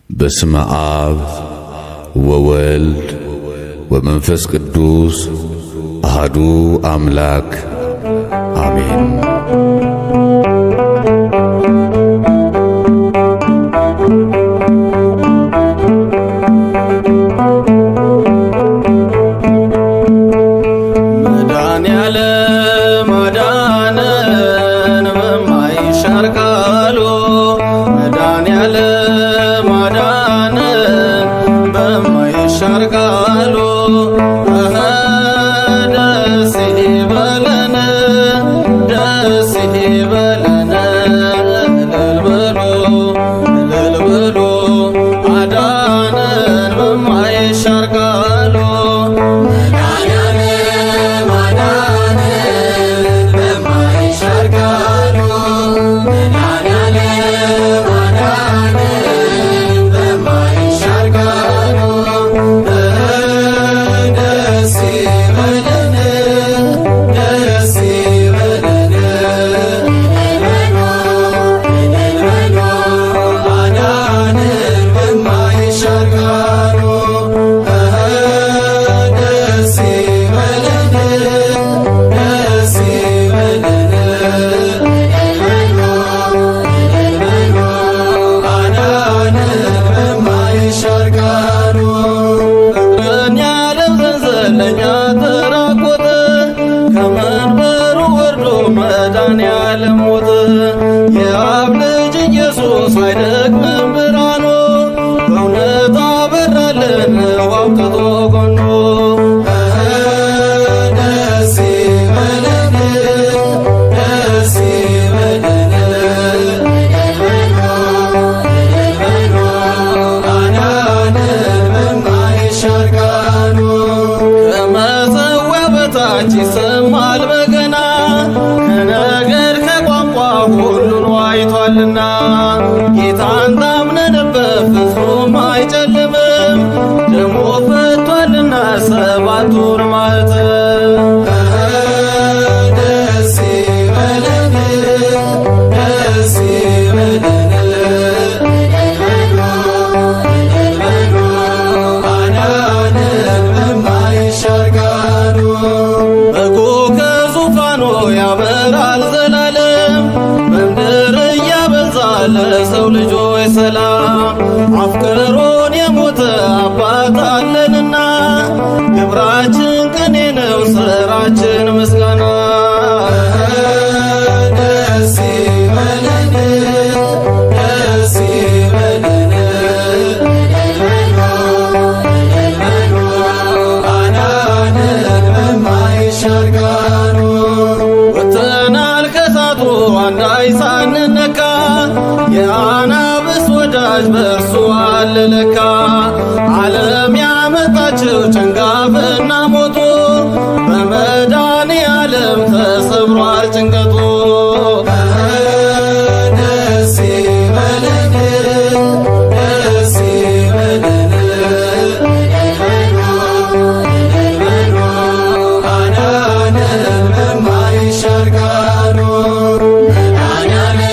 በስመ አብ ወወልድ ወመንፈስ ቅዱስ አሐዱ አምላክ አሜን። ይሰማል በገና ከነገር ከቋንቋ ሁሉን ዋይቷልና ጌታን ታምነንበት ፍጹም አይጨልምም ደሞ ፈቷልና ሰባቱን ማኅተም ደስ ይበለን ደስ ይበለን ያበራል ዘላለም በምድር እያበዛ ለሰው ልጆች ሰላም አፍቅሮን የሞተ አባት አለንና ግብራችን ቅኔ ነው ሥራችን ምስጋና ደስ ይበለን ደስ ይበለን አዳነን በማይሻር ቃሉ ወጥተናል ከእሳቱ አንዳች ሳንነካ የአናብስት ወዳጅ በእርሱ አለ ለካ ዓለም ያመጣችው ጭንጋፍና ሞቱ በመድኃኔዓለም ተሰብሯል ጭንቀቱ ደስ ይበለን ደስ ይበለን አዳነን በማይሻር ቃሉ አዳነን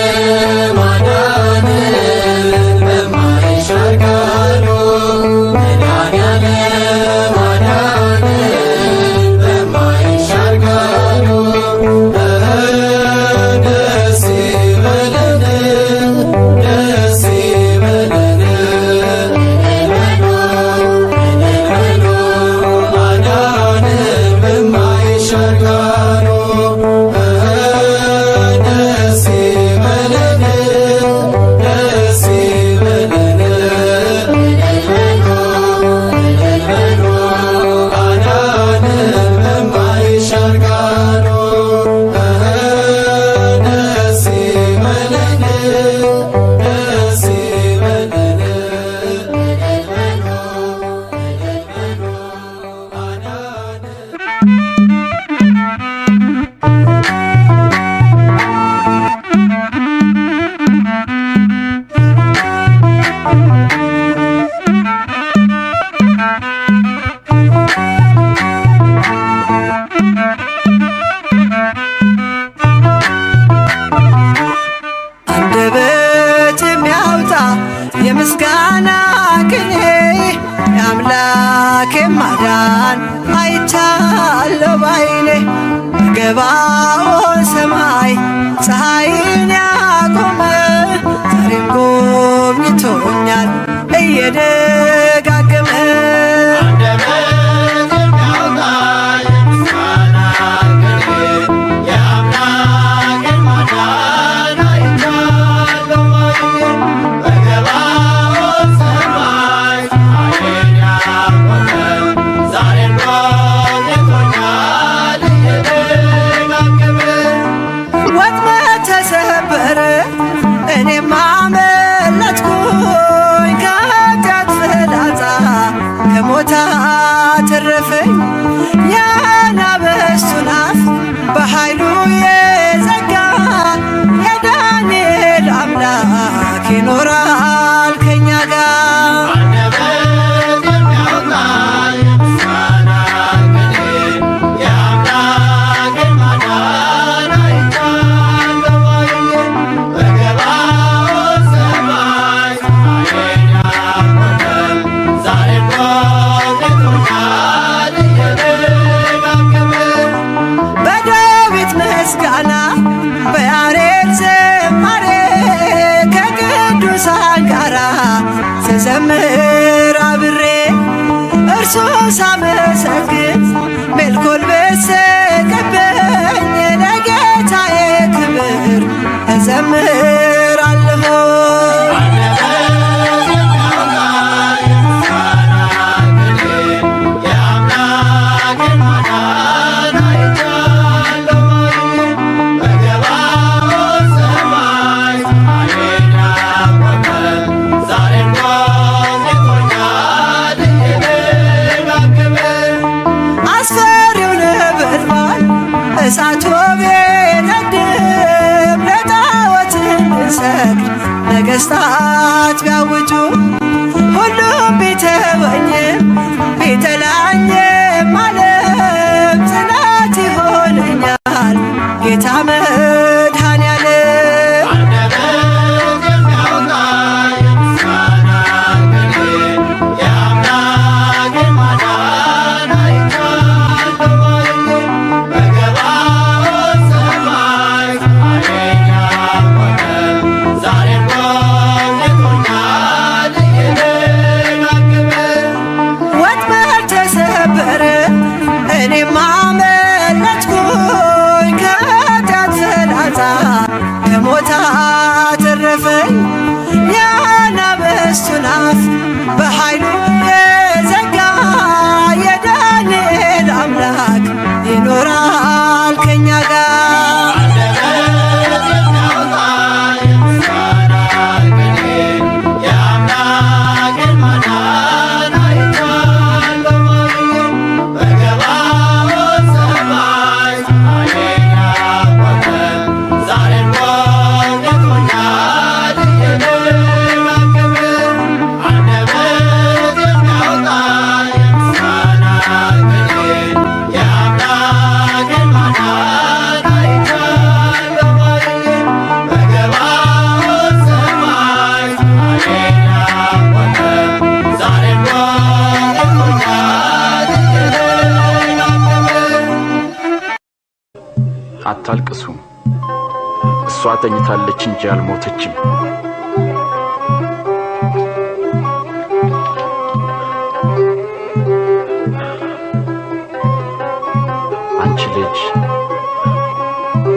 በማይሻር ቃሉ ምስጋና ቅኔ የአምላኬ ማዳን አይቻለሁ ባይኔ በገባኦን ሰማይ ፀሐይን ያቆመ ዛሬም ጎብኝቶኛል እየደጋገመ ተረፈኝ የአናብስቱን አፍ በኃይሉ የዘጋ የዳንኤል አምላክ ይኖራል ከኛ ጋር። ስዘምር አብሬ እርሱን ሳመሰግን ሜልኮል በሰቀበኝ ለጌታዬ ክብር እዘምራለሁ። እሳቱ ቢነድም ለጣዖት እንድንሰግድ ነገሥታት ቢያውጁ ሁሉም ቢተወኝም ቢጠላኝም ዓለም ጽናት ይሆነኛል ጌታ መድኃኔዓለም። እኔም አመለጥኩኝ ከኃጢአት ፍላጻ ከሞት አተረፈኝ የአናብስቱን አፍ በኃይሉ የዘጋ የዳንኤል አምላክ ይኖራል ከኛ ጋር። አታልቅሱ፣ እሷ ተኝታለች እንጂ አልሞተችም። አንቺ ልጅ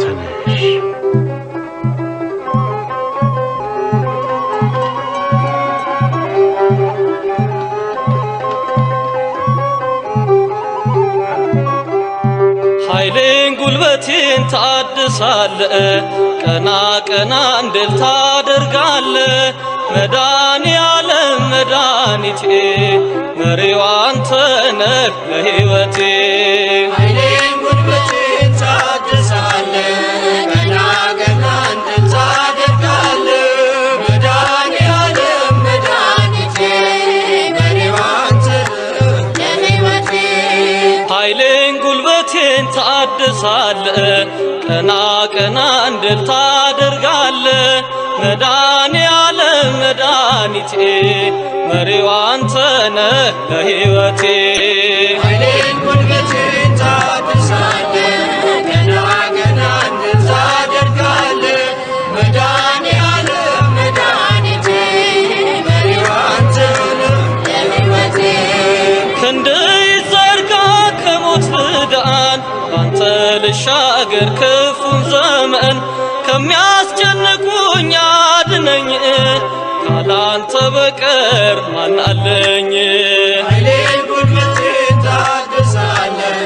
ተነሽ። ኃይሌን ጉልበቴን ታድሳለ ቀና ቀና እንድል ታደርጋለ መድኃኔዓለም መድኃኒቴ መሪው አንተ ነህ ለሕይወቴ። ኃይሌን ጉልበቴን ታድሳለ ቀና ቀና እንድል ታደርጋለ መድኃኔዓለም መድኃኒቴ መሪው አንተ ነህ ለሕይወቴ። ኃይሌን ጉልበቴን ታድሳለ ቀና ቀና እንድል ታደርጋለ መድኃኔዓለም መድኃኒቴ መድኃኒቴ መሪዋ አንተ ነህ ለሕይወቴ ኃይሌን ጉልበቴን ታድሳለህ ገና ገና እንድል ታደርጋለህ መድኃኔዓለም መድኃኒቴ መሪዋ አንተ ነህ ለሕይወቴ ክንድህ ይዘርጋ ከሞት ልዳን ባንተ ልሻገር ክፉን ዘመን ከሚያስጨንቁኝ አድነኝ ካላንተ በቀር ማን አለኝ ኃይሌን ጉልበቴን ታድሳለህ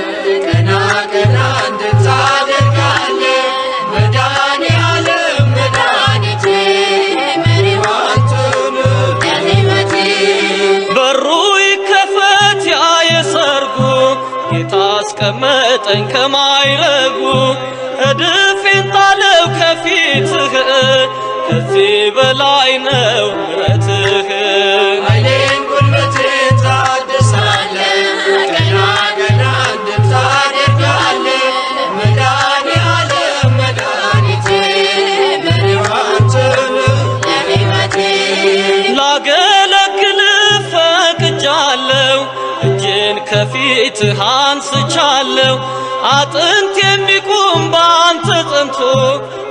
ገና ገና እንድል ታደርጋለህ መድኃኔዓለም መድኃኒቴ መሪዋ አንተ ነህ ለሕይወቴ በሩ ይከፈት ያ የሰርጉ ጌታ አስቀመጠኝ ከማይረጉ እድፌን ጣለው ከፊትህ ከዚህ በላይ ነው ምሕረትህ ኃይሌን ጉልበቴን ታድሳለህ ገና ገና እንድል ታደርጋለህ መድኃኔዓለም መድኃኒቴ መሪዋ አንተ ነህ ለሕይወቴ ላገለግልህ ፈቅጃለሁ እጄን ከፊትህ አንስቻለሁ አጥንት የሚቁም በአንተ ጸንቶ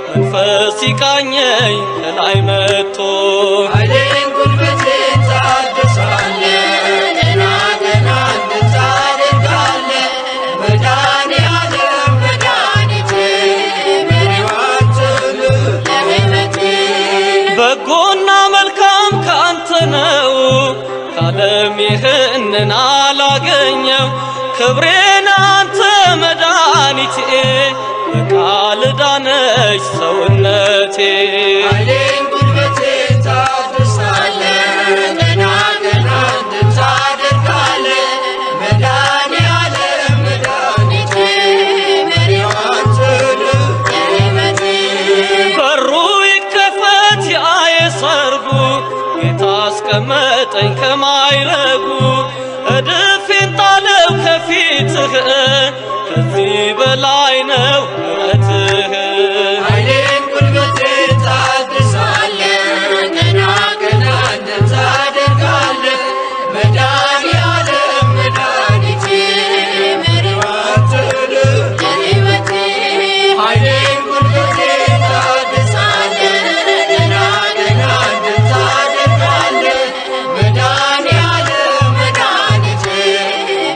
መንፈስ ሲቃኘኝ ከላይ መጥቶ ኃይሌን ጉልበቴን ታድሳለህ ገና ገና እንድል ታደርጋለህ መድኃኔዓለም መድኃኒቴ መሪዋ አንተ ነህ ለሕይወቴ በጎና መልካም ከአንተ ነው ከዓለም ይህንን አላገኘው ክብሬን አንተ መድኃኒቴ በቃል ዳነች ሰውነቴ ኃይሌን ጉልበቴን ታድሳለህ ገና ገና እንድል ታደርጋለህ መድኃኔዓለም መድኃኒቴ መሪዋ አንተ ነህ ለሕይወቴ በሩ ይከፈት ያ የሰርጉ ጌታ አስቀመጠኝ ከማይረጉ እድፌን ጣለው ከፊትህ ከዚህ በላይ ነው ምሕረትህ ኃይሌን ጉልበቴን ታድሳለህ ገና ገና እንድል ታደርጋለህ መድኃኔዓለም መድኃኒቴ መሪዋ አንተ ነህ ለሕይወቴ ኃይሌን ጉልበቴን ታድሳለህ ገና ገና እንድል ታደርጋለህ መድኃኔዓለም መድኃኒቴ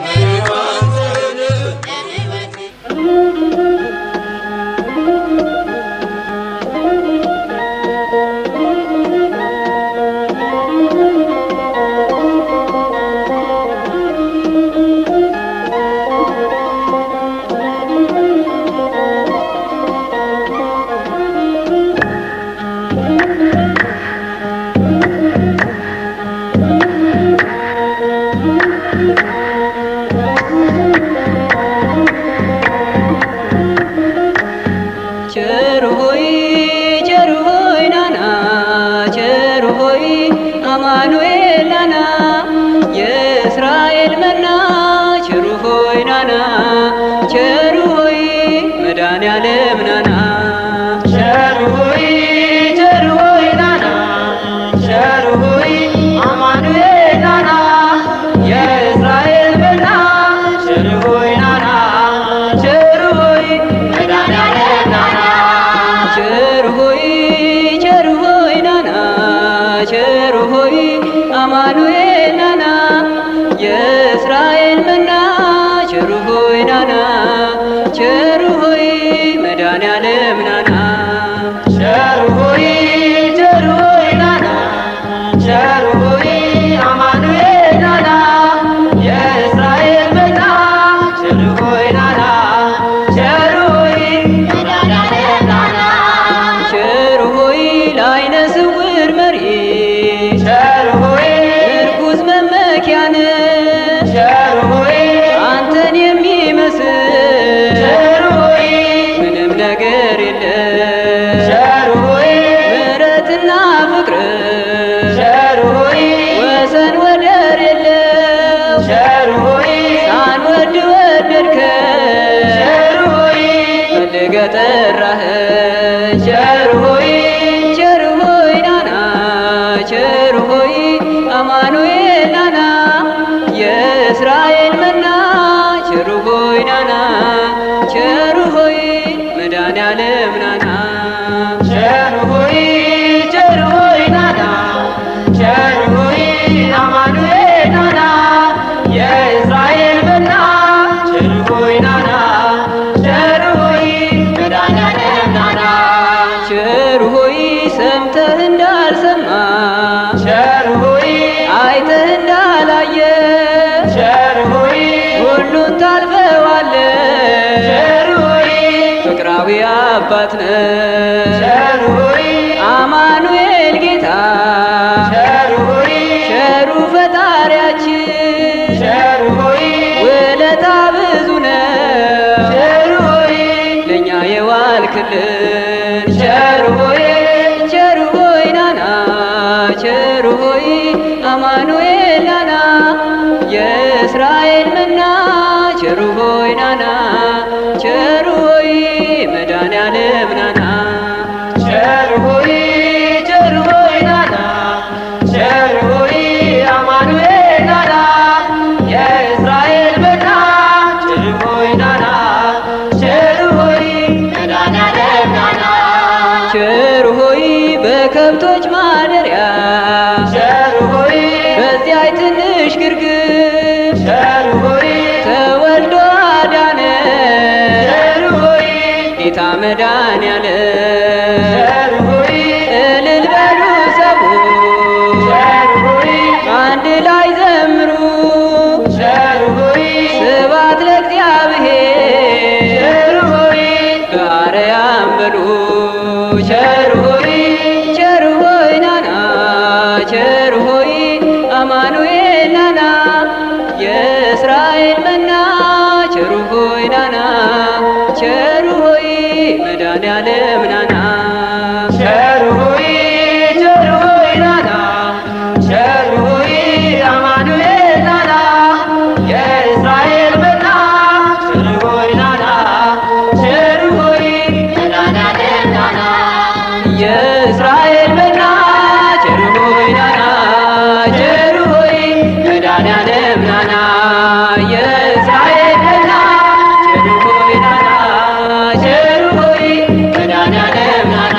መሪዋ አንተ ነህ ለሕይወቴ ቸር ሆይ ናና ቸር ሆይ አማኑኤል ናና የእስራኤል መና ቸር ሆይ ናና ቸር ሆይ መድኃኔዓለም ናና ቸር ሆይ ናና ቸር ሆይ አማኑኤል ናና የእስራኤል መና ቸር ሆይ ናና ቸር ሆይ መድኃኔዓለም ናና ቸር ሆይ ናና ቸር ሆይ አማኑኤል ናና የእስራኤል መና ቸር ሆይ ናና ቸር ሆይ መድኃኔዓለም ናና ቸር ሆይ ናና ቸር ሆይ አማኑኤል ናና የእስራኤል መና ቸር ሆይ ናና ቸር ሆይ መድኃኔዓለም ናና ቸር ሆይ ለዓይነ ስውር መሪ ቸር ሆይ ምርኩዝ መመኪያን ቸር ሆይ አንተን የሚመስል ቸር ሆይ ምንም ነገር የለም ቸር ሆይ ምሕረትና ፍቅር ቸር ሆይ ወሰን ወደር የለው ቸር ሆይ ሳንወድ ወደድከን ቸር ሆይ ፈልገህ ጠራኸን ቸር ሆይ ናና ቸር ሆይ አማኑኤል ናና የእስራኤል መና ቸሩ ሆይ ናና ቸሩ ሆይ መድኃኔዓለም ናና ቸሩ ሆይ ናና ቸሩ ሆይ አማኑኤል ናና የእስራኤል መና ቸሩ ሆይ ናና ቸሩ ሆይ መድኃኔዓለም ናና ቸሩ ሆይ ሰምተህ እንዳልሰማ ቸሩ ሆይ አይተህ እንዳላየ ቸሩ ሆይ ሁሉን ታልፈዋለህ ቸሩ ሆይ ፍቅራዊ አባት ነህ ቸሩ ሆይ አማኑኤል ጌታ ቸሩ ሆይ ቸሩ ፈጣሪያችን ቸሩ ሆይ ውለታ ብዙ ነው ቸሩ ሆይ ለእኛ የዋልክልን ቸሩ ሆይ ናና ቸሩ ሆይ አማኑኤል ናና የእስራኤል መና ቸሩ ሆይ ናና ቸሩ ሆይ መድኃኔዓለም ናና ቸሩ ሆይ ናና ቸሩ ሆይ አማኑኤል ናና የእስራኤል መና ቸሩ ሆይ ናና ቸሩ ሆይ መድኃኔዓለም ናና ቸሩ ሆይ በከብቶች ማደሪያ ቸሩ ሆይ በዚያች ትንሽ ግርግም ቸሩ ሆይ ተወልዶ አዳነ ቸሩ ሆይ ጌታ መድኃኔዓለም ቸሩ ሆይ እልል በሉ ሰዎች ቸሩ ሆይ አንድ ላይ ዘምሩ ቸሩ ሆይ ስብሐት ለእግዚአብሔር ቸሩ ሆይ በአርያም በሉ ቸሩ ሆይ ናና ቸሩ ሆይ አማኑኤል ናና የእስራኤል መና ቸሩ ሆይ ናና ቸሩ ሆይ መድኃኔዓለም ናና ቸሩ ሆይ ናና ቸሩ ሆይ አማኑኤል ናና የእስራኤል መና ቸሩ ሆይ ናና ቸሩ ሆይ መድኃኔዓለም ናና የእስራኤል መና ቸሩ ሆይ ናና ቸሩ ሆይ መድኃኔዓለም ናና የእስራኤል መና ቸሩ ሆይ ናና ቸሩ ሆይ መድኃኔዓለም ናና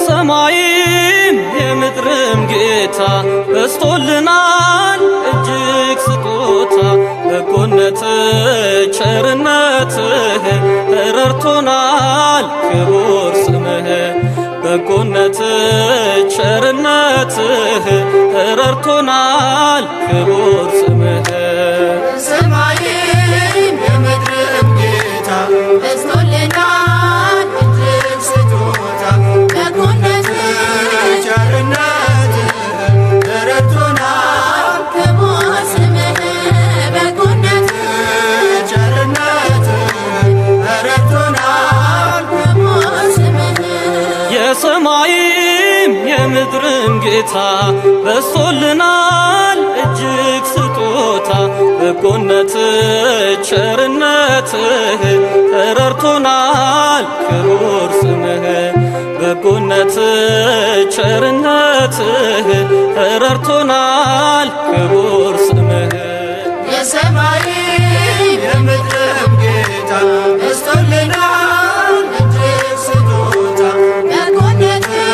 የሰማይም የምድርም ጌታ በስቶልናል እጅግ ስጦታ በጎነትህ ቸርነትህ ረድቶናል ክቡር ስምህ በጎነትህ ቸርነትህ ረድቶናል ክቡር ስምህ ሰማይም የምድርም ጌታ በዝቶልናል እጅግ ስጦታ በጎነትህ ቸርነትህ ረድቶናል ክቡር ስምህ በጎነትህ ቸርነትህ ረድቶናል ክቡር ስምህ የሰማይም የምድርም ጌታ በዝቶልናል እጅግ ስጦታ በጎነትህ ቸርነትህ ረድቶናል ክቡር ስምህ በጎነትህ ቸርነትህ ረድቶናል ክቡር ስምህ የሰማይም የምድርም ጌታ በዝቶልናል እጅግ ስጦታ በጎነትህ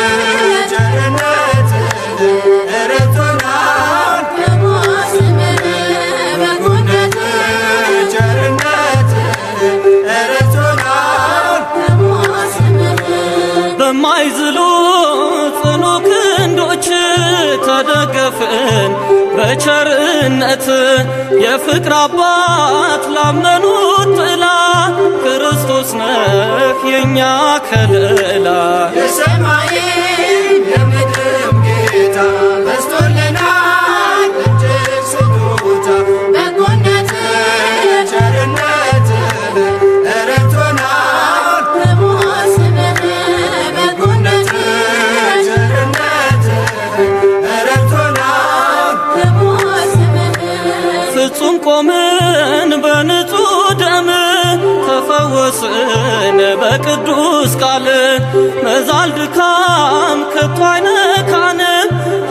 ቸርነትህ ረድቶናል ክቡር ስምህ በጎነትህ ቸርነትህ ረድቶናል ክቡር ስምህ በማይዝሉ ጽኑ ክንዶች ተደገፍን በቸርነት የፍቅር አባት ላመኑት ጥላ ክርስቶስ ነህ የኛ ከለላ የሰማይም የምድርም ጌታ በዝቶልናል እጅግ ስጦታ በጎነትህ ቸርነትህ ረድቶናል ክቡር ስምህ በጎነትህ ቸርነትህ ረድቶናል ክቡር ስምህ ፍጹም ቆምን በንጹሕ ደም ተፈወስን በቅዱስ ቃል መዛል ድካም ከቶ አይነካን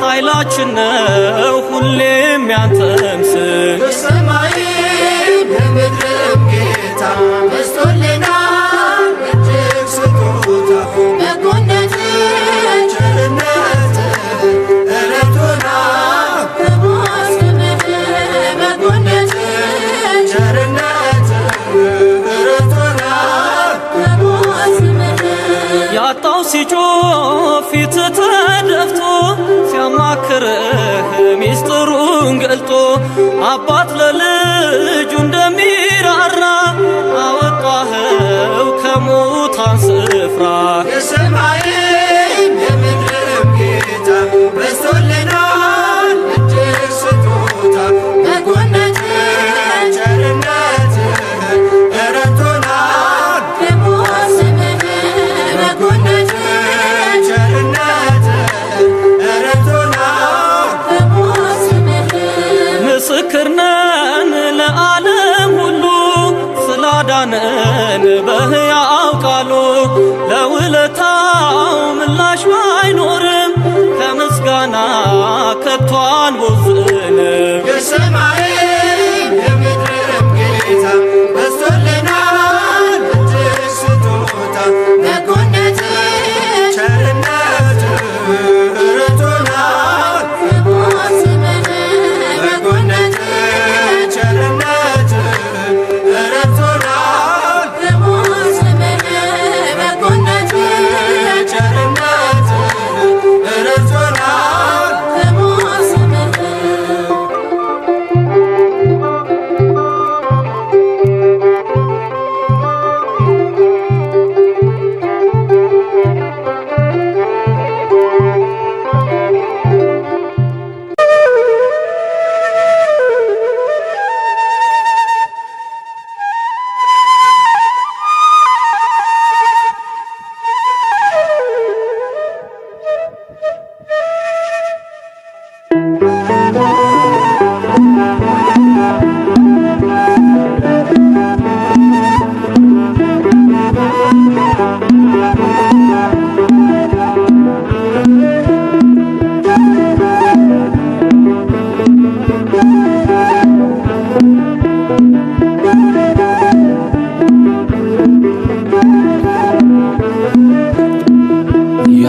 ኃይላችን ነው ሁሌም ያንተም ስም የሰማይም የምድርም ጌታ በዝቶልናል እጅግ ስጦታ በጎነትህ ቸርነትህ ረድቶናል ክቡር ስምህ በጎነትህ ቸርነትህ ረድቶናል ክቡር ስምህ ያጣው ሲጮህ ፊት ተደፍቶ ሲያማክርህ ሚስጥሩን ገልጦ አባት ለልጁ እንደሚራራ አወጣኸው ከሙታን ስፍራ የሰማይም የምድርም ጌታ በዝቶልናል እጅግ ስጦታ በጎነትህ ቸርነትህ ረድቶናል ክቡር ስምህ በጎነትህ ቸርነትህ ረድቶናል ክቡር ስምህ ምስክር ነን ለዓለም ሁሉ ስላዳነን በሕያው ቃሉ ለውለታው ምላሽ ባይኖርም ከምስጋና ከቶ አንቦዝንም የሰማይም የምድርም ጌታ በዝቶልናል እጅግ ስጦታ በጎነትህ ቸርነትህ ረድቶናል ክቡር ስምህ በጎነትህ ቸርነትህ ረድቶናል ክቡር ስምህ በጎነትህ ቸርነትህ ረድቶናል ክቡር ስምህ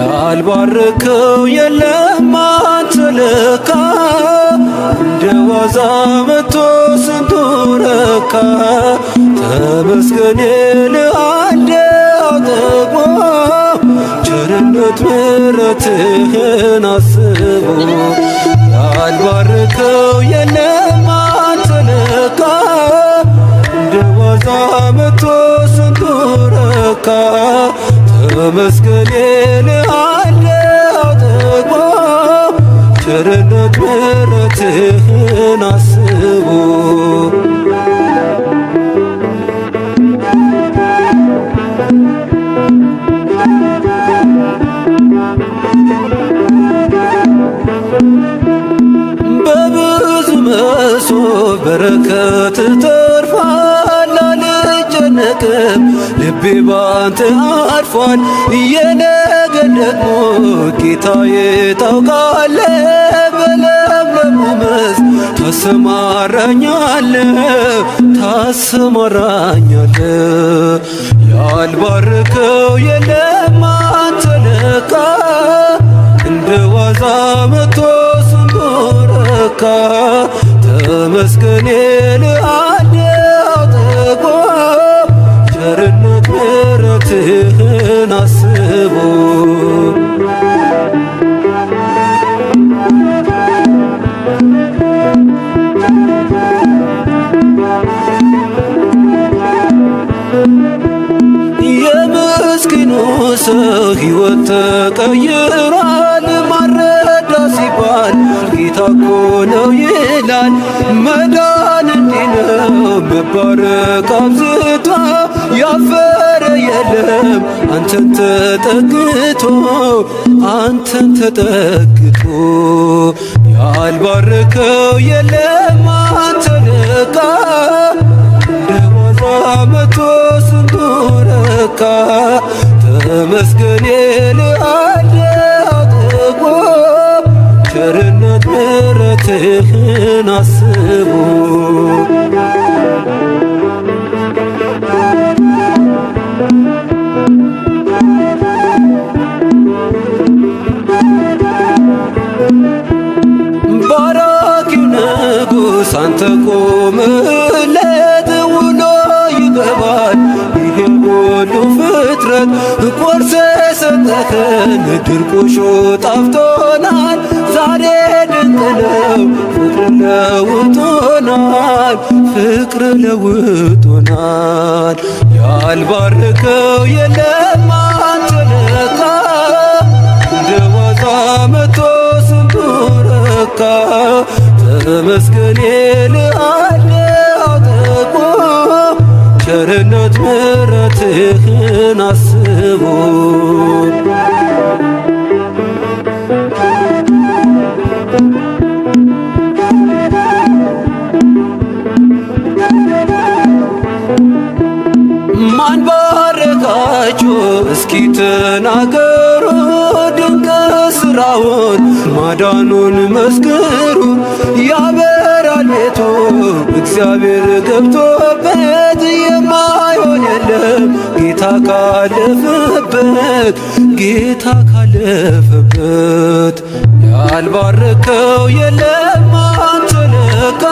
ያልባረከው የለም አንተ ለካ እንደ ዋዛ መቶ ስንቱ ረካ ተመስገን ልአንዴው ጠግቦ ቸርነት ምሕረትህን አስቦ ያልባረከው የለም አንተ ለካ እንደ ዋዛ መቶ ስንቱ ረካ ተመስገን ልአንዴው ጠግቦ ቸርነት ምሕረትህን አስቦ በብዙ መሶብ በረከት ተርፏል አልጨነቅም ልቤ ባንተ አርፏል የነገን ደግሞ ጌታዬ ታውቃለህ በለምለሙ መስክ ታሰማራኛለህ ያልባረከው የለም አንተ ለካ እንደ ዋዛ መቶ ስንቱ ረካ ተመስገን ልአንዴው ጠግቦ ቸርነት ምሕረትህን አስቦ የሰው ሕይወት ተቀይሯል። ማረዳ ሲባል ጌታ እኮ ነው ይላል። መዳን እንዲህ ነው መባረክ አብዝቶ ያፈረ የለም አንተን ተጠግቶ አንተን ተጠግቶ ያልባረከው የለም አንተ ለካ እንደ ዋዛ መቶ ስንቱ ረካ ተመስገን እልሃለሁ አጥቦ ቸርነት ምሕረትህን አስቦ ባራኪው ንጉሥ አንተ ቆምለት ውሎ ይገባል ይሄ ሁሉ ፍጥረት ቆርሰ ሰጠኸን ድርቆሾ ጣፍቶናል ዛሬ ድንቅ ነው ፍቅር ለውጦናል ፍቅር ለውጦናል ያልባረከው የለም አንተ ለካ እንደ ዋዛ መቶ ስንቱ ረካ ተመስገን እልሃለሁ አጥቦ ቸርነት ምሕረትህን አስቦ ማን ባረካችሁ እስኪ ተናገሩ ድንቅ ሥራውን ማዳኑን መስክሩ ያበራል ቤቱ እግዚአብሔር ገብቶበት የማይሆን የለም ጌታ ካለፈበት ጌታ ካለፈበት ያልባረከው የለም አንተ ለካ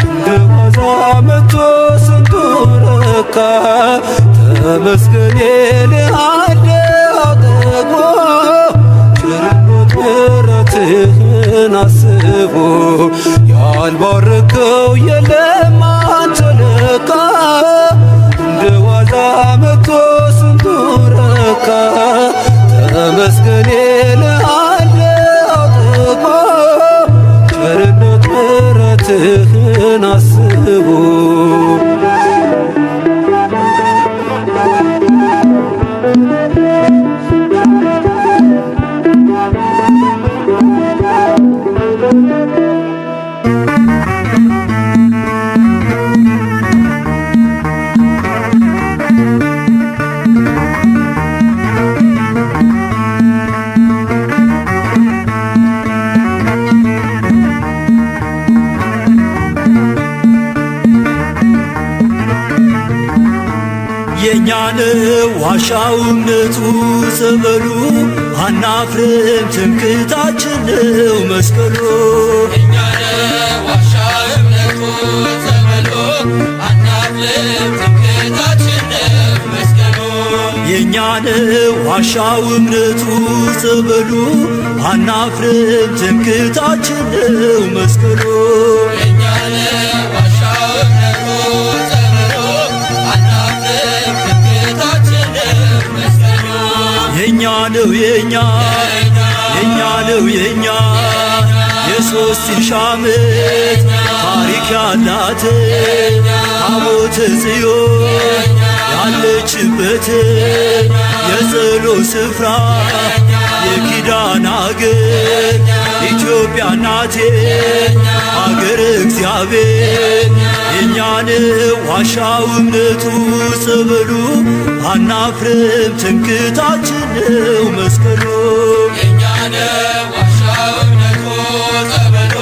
እንደ ዋዛ መቶ ስንቱ ረካ ተመስገን እልሃለሁ አጥቦ ቸርነት ምሕረትህን አስቦ ያልባረከው የለም አንተ ለካ እንደ ዋዛ መቶ ስንቱ ረካ ተመስገን እልሃለሁ አጥቦ ቸርነት ምሕረትህን አስቦ የኛን ዋሻው እምነቱ ጸበሉ አናፍርም ትምክህታችን ነው መስቀሉ የኛን ዋሻው እምነቱ ጸበሉ አናፍርም ትምክህታችን ነው መስቀሉ የኛን ዋሻው እምነቱ ጸበሉ አናፍርም ትምክህታችን ነው መስቀሉ የኛን ዋሻው እምነቱ የኛ ነው የኛ ነው የኛ የሦስት ሺህ ዓመት ታሪክ ያላት ታቦተ ጽዮን ያለችበት የጸሎት ስፍራ የኪዳን አገር ኢትዮጵያ ናቴ አገር እግዚአብሔር የኛን ዋሻው እምነቱ ጸበሉ አናፍርም ትምክህታችን ነው መስቀሉ የኛን ዋሻው እምነቱ ጸበሉ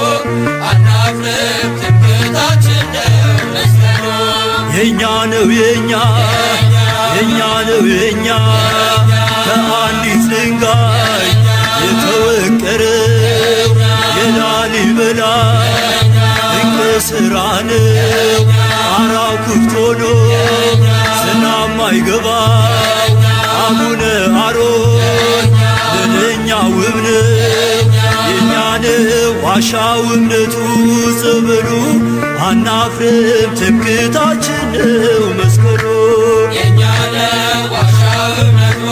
አናፍርም ትምክህታችን ነው መስቀሉ የኛ ነው የኛ ነው የኛ ከአንዲት ድንጋይ የተወቀረው የላሊበላ ድንቅ ሥራ ነው ጣራው ክፍት ሆኖ ዝናብ ማይገባው አቡነ አሮን ለእኛ ውብ ነው የኛን ዋሻው እምነቱ ጸበሉ አናፍርም ትምክህታችን ነው መስቀሉ የኛን ዋሻው እምነቱ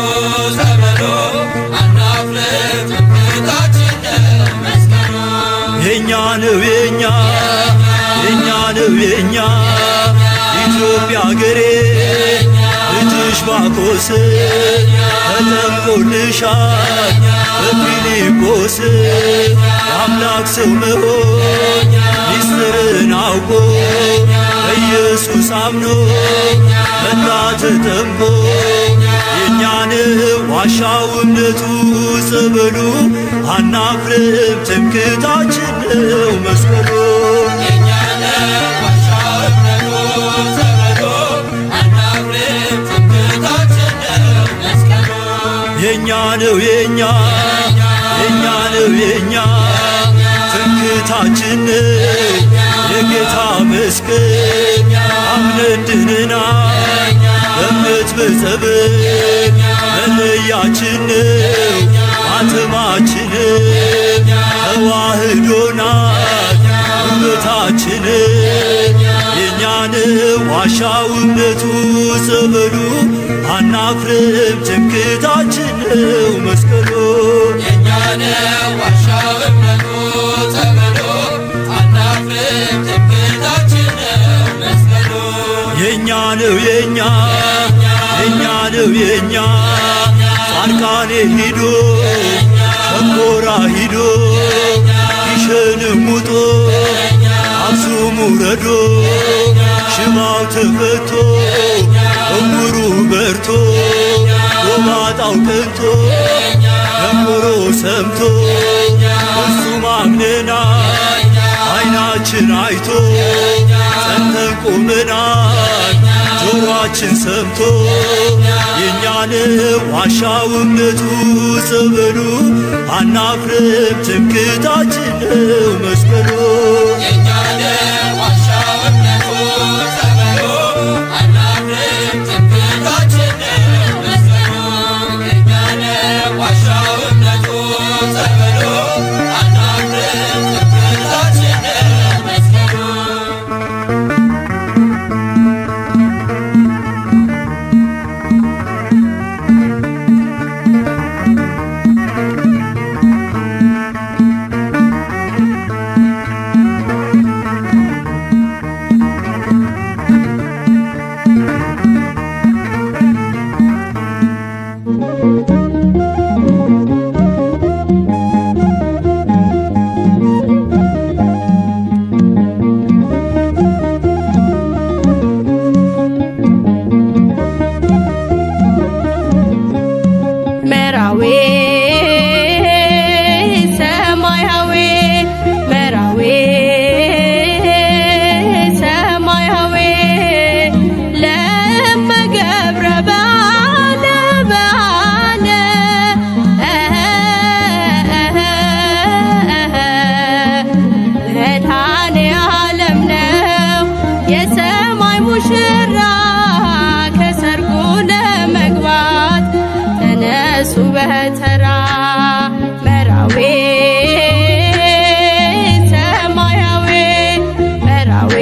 የኛ ኢትዮጵያ አገሬ ልጅሽ ባኮስ ተጠምቆልሻል በፊልጶስ የአምላክ ሰው መሆን ሚስጥርን አውቆ በኢየሱስ አምኖ መጣ ተጠምቆ የእኛን ዋሻው እምነቱ ጸበሉ አናፍርም ትምክህታችን ነው መስቀሉ የኛ ነው የኛ ነው የኛ ትምክህታችን የጌታ መስቀል አምነን ድነናል በእምነት በጸበል መለያችን ነው ማተማችን ተዋህዶናል ውበታችን የኛን ዋሻው እምነቱ ጸበሉ አናፍርም ትምክህታችን ነው መስቀሉ የኛን ዋሻው እምነቱ ጸበሉ አናፍርም ትምክህታችን ነው መስቀሉ የኛ ነው የኛ ነው የኛ ጻድቃኔ ሂዶ ሸንኮራ ሂዶ ጊሸንም ውጦ አክሱም ውረዶ ሽባው ተፈቶ እውሩ በርቶ ጎባጣው ቀንቶ ደንቆሮ ሰምቶ እሱም አምነናል ዓይናችን አይቶ ጸንተን ቆመናል ጆሮአችን ሰምቶ የኛን ዋሻው እምነቱ ጸበሉ አናፍርም ትምክህታችን ነው መስቀሉ የኛን ዋሻው እምነቱ ጸበሉ አናፍርም ትምክህታችን ነው መስቀሉ የኛን ዋሻው እምነቱ ጸበሉ አናፍርም ትምክህታችን ነው መስቀሉ በተራ መራዌ ሰማያዊ መራዌ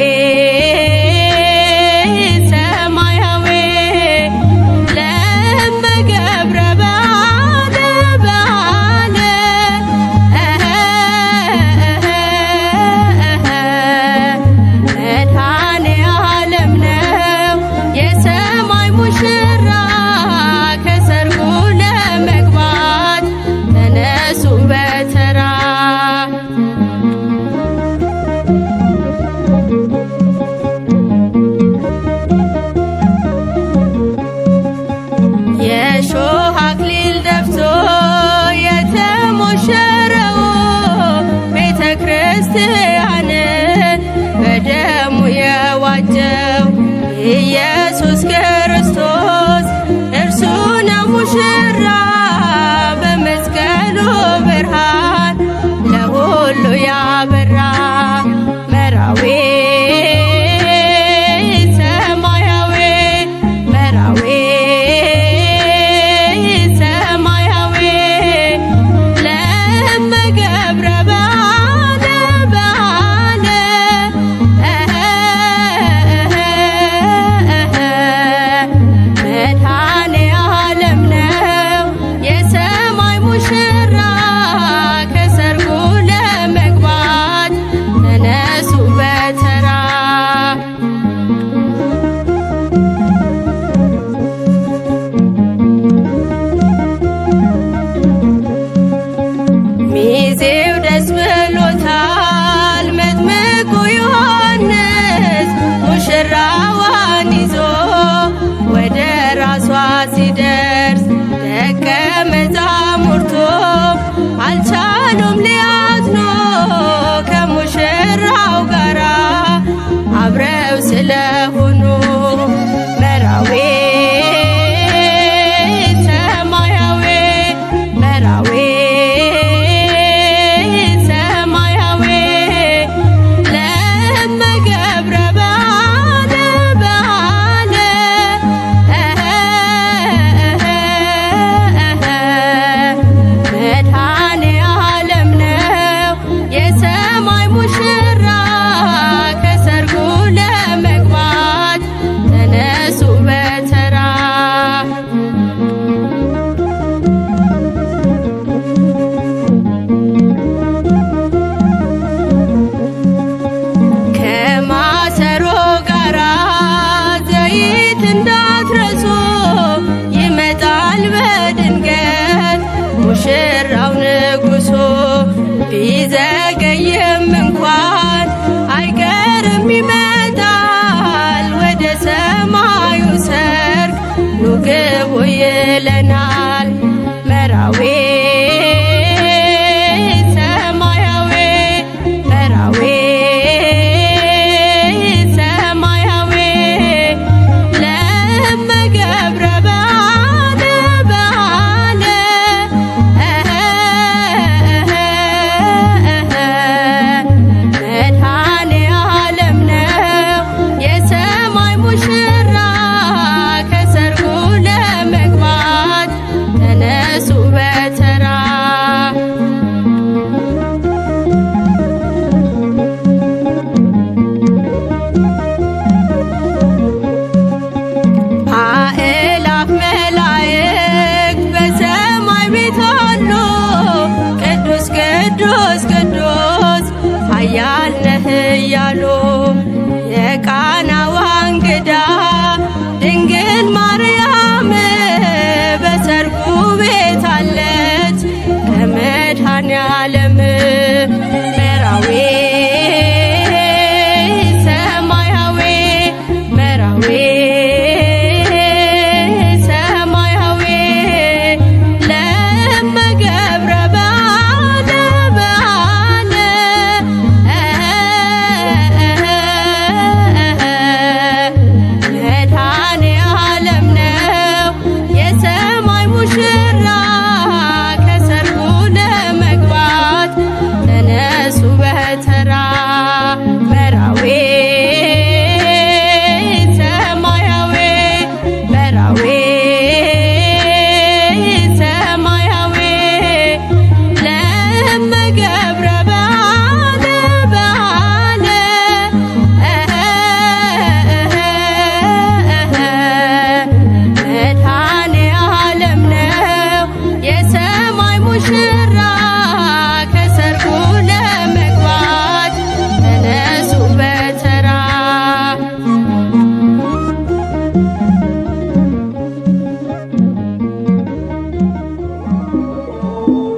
ሰማያዊ ለመገብረ ባለ ባለ መድኃኔ ዓለም ነው የሰማይ ሙሽራ ከሰርጉ ለመግባት ተነሱ በተራ የሾህ አክሊል ደፍቶ የተሞሸረው ቤተ ክርስቲያንን በደሙ የዋጀው ኢየሱስ ክርስቶስ እርሱ ነው ሙሽራ በመስቀሉ ብርሃን ለሁሉ ያበራ መራዌ ሰማያዊ መራዌ ሰማያዊ ለመገብረ ባለ ባለ ሲደርስ ደቀ መዛሙርቱ አልቻሉም ሊያዝኑ ከሙሽራው ጋራ አብረው ስለሆኑ መራዊ ሰማያዊ መራዊ ሰማያዊ ለመገብረ በዓለ በዓለ መድኃኔ ዓለም ነው የሰማይ ሙሽራ ከሰርጉ ለመግባት ተነሱ በተራ ከማሰሮ ጋራ ዘይት እንዳትረሱ ይመጣል በድንገት ሙሽራ